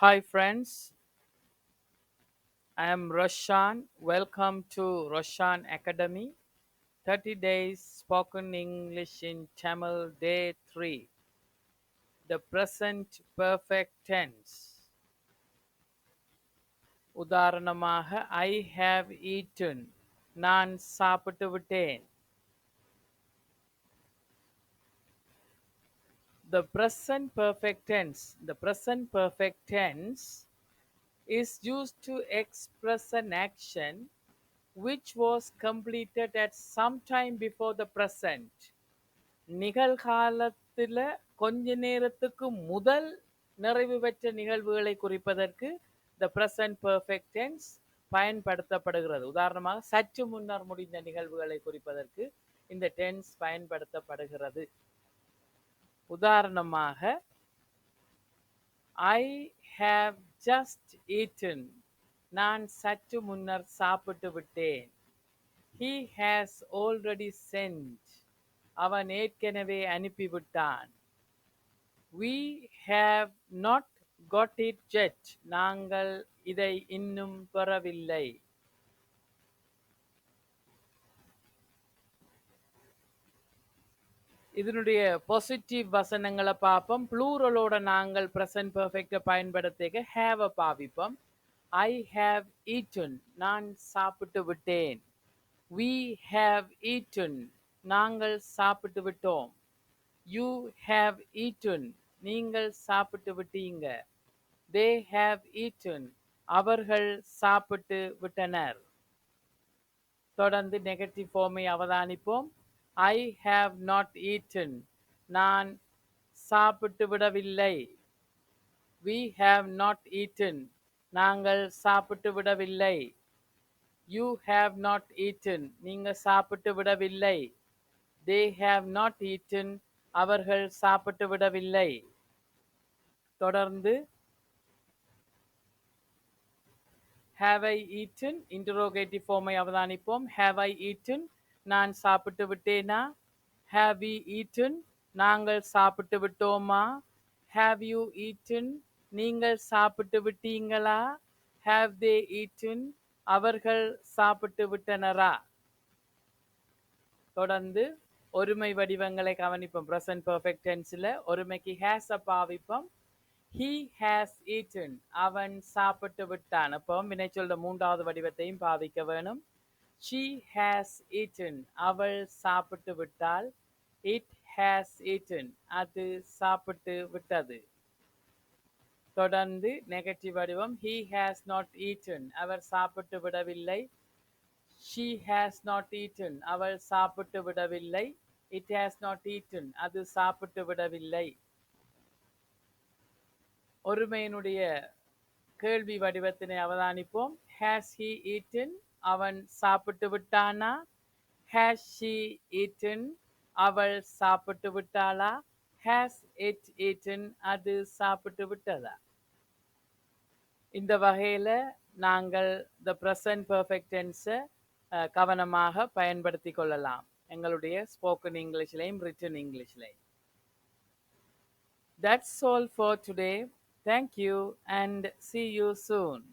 Hi, friends. I am Roshan. Welcome to Roshan Academy. 30 days spoken English in Tamil, day 3. The present perfect tense. உதாரணமாக I have eaten. நான் சாப்பிட்டு விட்டேன். The present perfect tense. The present perfect tense is used to express an action which was completed at some time before the present. நிகழ்காலத்துல கொஞ்ச நேரத்துக்கு முதல் நிறைவு பெற்ற நிகழ்வுகளை குறிப்பதற்கு the present perfect tense பயன்படுத்தப்படுகிறது. உதாரணமாக சற்று முன்னர் முடிந்த நிகழ்வுகளை குறிப்பதற்கு இந்த tense பயன்படுத்தப்படுகிறது. உதாரணமாக I have just eaten. நான் சற்று முன்னர் சாப்பிட்டு விட்டேன். He has already sent. அவன் ஏற்கனவே அனுப்பிவிட்டான். We have not got it yet. நாங்கள் இதை இன்னும் பெறவில்லை. இதனுடைய பாசிட்டிவ் வசனங்களை பார்ப்போம். ப்ளூரலோட நாங்கள் ப்ரெசன்ட் பெர்ஃபெக்டை பயன்படுத்த ஹேவ பாவிப்போம். I have eaten. நான் சாப்பிட்டு விட்டேன். We have eaten. நாங்கள் சாப்பிட்டு விட்டோம். You have eaten. நீங்கள் சாப்பிட்டு விட்டீங்க. They have eaten. அவர்கள் சாப்பிட்டு விட்டனர். தொடர்ந்து நெகட்டிவ் ஃபார்மை அவதானிப்போம். I have not eaten. நான் சாப்பிட்டு விடவில்லை. We have not eaten. நாங்கள் சாப்பிட்டு விடவில்லை. You have not eaten. நீங்க சாப்பிட்டு விடவில்லை. They have not eaten. அவர்கள் சாப்பிட்டு விடவில்லை. தொடர்ந்து have I eaten interrogative form-ஐ அவதானிப்போம். Have I eaten? நான் சாப்பிட்டு விட்டேனா? Have we eaten? நாங்கள் சாப்பிட்டு விட்டோமா? Have you eaten? நீங்கள் சாப்பிட்டு விட்டீங்களா? Have they eaten? அவர்கள் சாப்பிட்டு விட்டனரா? தொடர்ந்து ஒருமை வடிவங்களை கவனிப்போம். present perfect tenseல ஒருமைக்கு has a பாவிப்போம். He has eaten. அவன் சாப்பிட்டு விட்டான். அப்போ வினைச்சொல்ல மூன்றாவது வடிவத்தையும் பாவிக்க வேணும். She has eaten. அவள் சாப்பிட்டு விட்டாள். It has eaten. அது சாப்பிட்டு விட்டது. தொடர்ந்து நெகட்டிவ் வடிவம் he has not eaten. அவர் சாப்பிட்டு விடவில்லை. She has not eaten. அவள் சாப்பிட்டு விடவில்லை. It has not eaten. அது சாப்பிட்டு விடவில்லை. ஒருமையினுடைய கேள்வி வடிவத்தினை அவதானிப்போம். Has he eaten? அவன் சாப்பிட்டு விட்டானா? Has she eaten? அவள் சாப்பிட்டு விட்டாளா? Has it eaten? அது சாப்பிட்டு விட்டதா? இந்த வகையில நாங்கள் the present perfect tense கவனமாக பயன்படுத்தி கொள்ளலாம் எங்களுடைய ஸ்போக்கன் இங்கிலீஷ்லையும் ரிட்டன் இங்கிலீஷ்லையும். That's all for today. Thank you and see you soon.